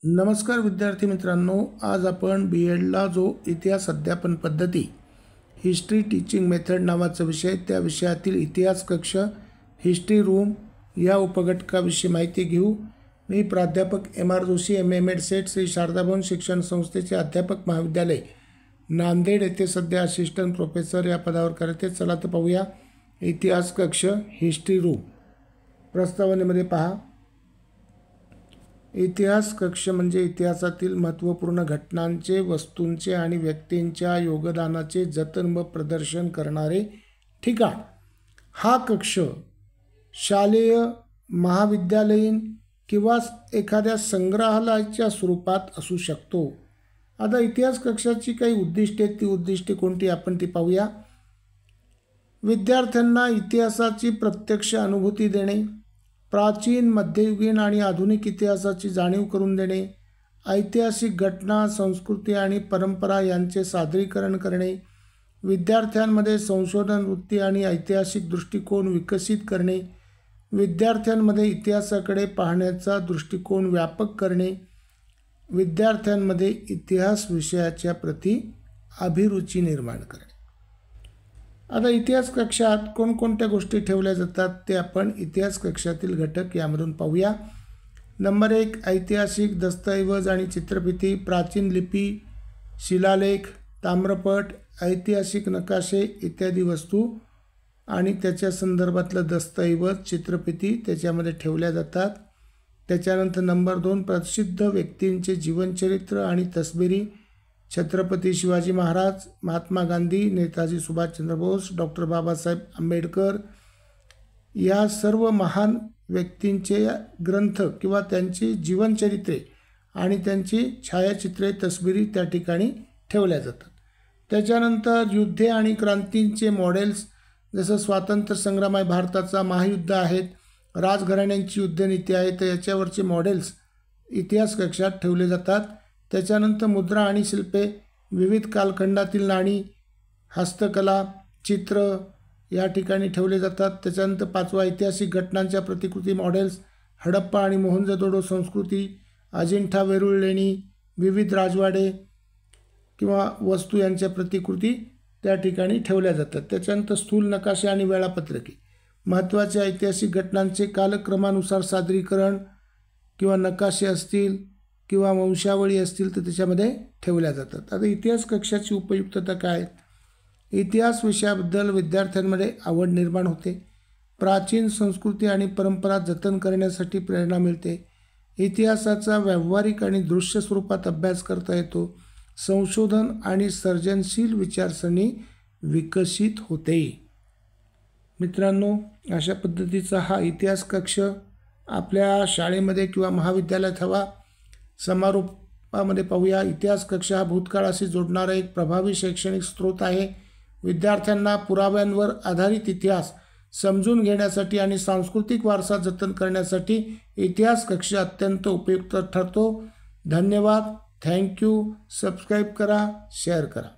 नमस्कार विद्यार्थी मित्रांनो, आज आपण BEdला जो इतिहास अध्यापन पद्धती हिस्ट्री टीचिंग मेथड नावाचा विषय, त्या विषयातील इतिहास कक्ष हिस्ट्री रूम या उपघटकाविषयी माहिती घेऊ। मी प्राध्यापक MR जोशी MM सेट श्री शारदाभवन शिक्षण संस्थेचे अध्यापक महाविद्यालय नांदेड येथे सध्या असिस्टंट प्रोफेसर या पदावर करत आहे। चला तर पाहूया इतिहास कक्ष हिस्ट्री रूम। प्रस्तावनेमध्ये पहा, इतिहास कक्ष म्हणजे इतिहासातील महत्त्वपूर्ण घटनांचे, वस्तूंचे आणि व्यक्तींच्या योगदानाचे जतन व प्रदर्शन करणारे ठिकाण। हा कक्ष शालेय, महाविद्यालयीन किंवा एखाद्या संग्रहालयाच्या स्वरूपात असू शकतो। आता इतिहास कक्षाची काही उद्दिष्टे, ती उद्दिष्टे कोणती आपण ती पाहूया। विद्यार्थ्यांना इतिहासाची प्रत्यक्ष अनुभूती देणे, प्राचीन, मध्ययुगीन आणि आधुनिक इतिहासाची जाणीव करून देणे, ऐतिहासिक घटना, संस्कृती आणि परंपरा यांचे सादरीकरण करणे, विद्यार्थ्यांमध्ये संशोधन वृत्ती आणि ऐतिहासिक दृष्टिकोन विकसित करणे, विद्यार्थ्यांमध्ये इतिहासाकडे पाहण्याचा दृष्टिकोन व्यापक करणे, विद्यार्थ्यांमध्ये इतिहास विषयाच्या प्रती अभिरुची निर्माण करणे। आता इतिहास कक्षात कोणकोणत्या गोष्टी ठेवल्या जातात ते आपण इतिहास कक्षातील घटक यामधून पाहूया। नंबर 1, ऐतिहासिक दस्तऐवज आणि चित्रफिती, प्राचीन लिपी, शिलालेख, ताम्रपट, ऐतिहासिक नकाशे इत्यादी वस्तू आणि त्याच्या संदर्भातलं दस्तऐवज, चित्रफिती त्याच्यामध्ये ठेवल्या जातात। त्याच्यानंतर नंबर 2, प्रसिद्ध व्यक्तींचे जीवनचरित्र आणि तस्बिरी, छत्रपती शिवाजी महाराज, महात्मा गांधी, नेताजी सुभाषचंद्र बोस, डॉक्टर बाबासाहेब आंबेडकर या सर्व महान व्यक्तींचे ग्रंथ किंवा त्यांची जीवनचरित्रे आणि त्यांची छायाचित्रे, तस्बिरी त्या ठिकाणी ठेवल्या जातात। त्याच्यानंतर युद्धे आणि क्रांतींचे मॉडेल्स, जसं स्वातंत्र्य संग्राम आहे भारताचा, महायुद्ध आहेत, राजघराण्यांची युद्धनीती आहे, तर याच्यावरचे मॉडेल्स इतिहास कक्षात ठेवले जातात। त्याच्यानंतर मुद्रा आणि शिल्पे, विविध कालखंडातील नाणी, हस्तकला, चित्र या ठिकाणी ठेवले जातात। त्याच्यानंतर 5वा, ऐतिहासिक घटनांच्या प्रतिकृती मॉडेल्स, हडप्पा आणि मोहनजोदडो संस्कृती, अजिंठा वेरूळ लेणी, विविध राजवाडे किंवा वस्तू यांच्या प्रतिकृती त्या ठिकाणी ठेवल्या जातात। त्याच्यानंतर स्थूल नकाशे आणि वेळापत्रके, महत्त्वाच्या ऐतिहासिक घटनांचे कालक्रमानुसार सादरीकरण किंवा नकाशे असतील किंवा वंशावळी असतील तर त्याच्यामध्ये ठेवल्या जातात। आता इतिहास कक्षाची उपयुक्तता काय? इतिहास विषयाबद्दल विद्यार्थ्यांमध्ये आवड निर्माण होते, प्राचीन संस्कृती आणि परंपरा जतन करण्यासाठी प्रेरणा मिळते, इतिहासाचा व्यावहारिक आणि दृश्य स्वरूपात अभ्यास करता येतो, संशोधन आणि सर्जनशील विचारसरणी विकसित होते। मित्रांनो, अशा पद्धतीचा हा इतिहास कक्ष आपल्या शाळेमध्ये किंवा महाविद्यालयात हवा। समारोपामध्ये पाहूया, इतिहास कक्ष हा भूतकाळाशी जोडणारा एक प्रभावी शैक्षणिक स्रोत आहे। विद्यार्थ्यांना पुराव्यांवर आधारित इतिहास समजून घेण्यासाठी आणि सांस्कृतिक वारसा जतन करण्यासाठी इतिहास कक्ष अत्यंत उपयुक्त ठरतो। धन्यवाद, थँक्यू, सबस्क्राईब करा, शेअर करा।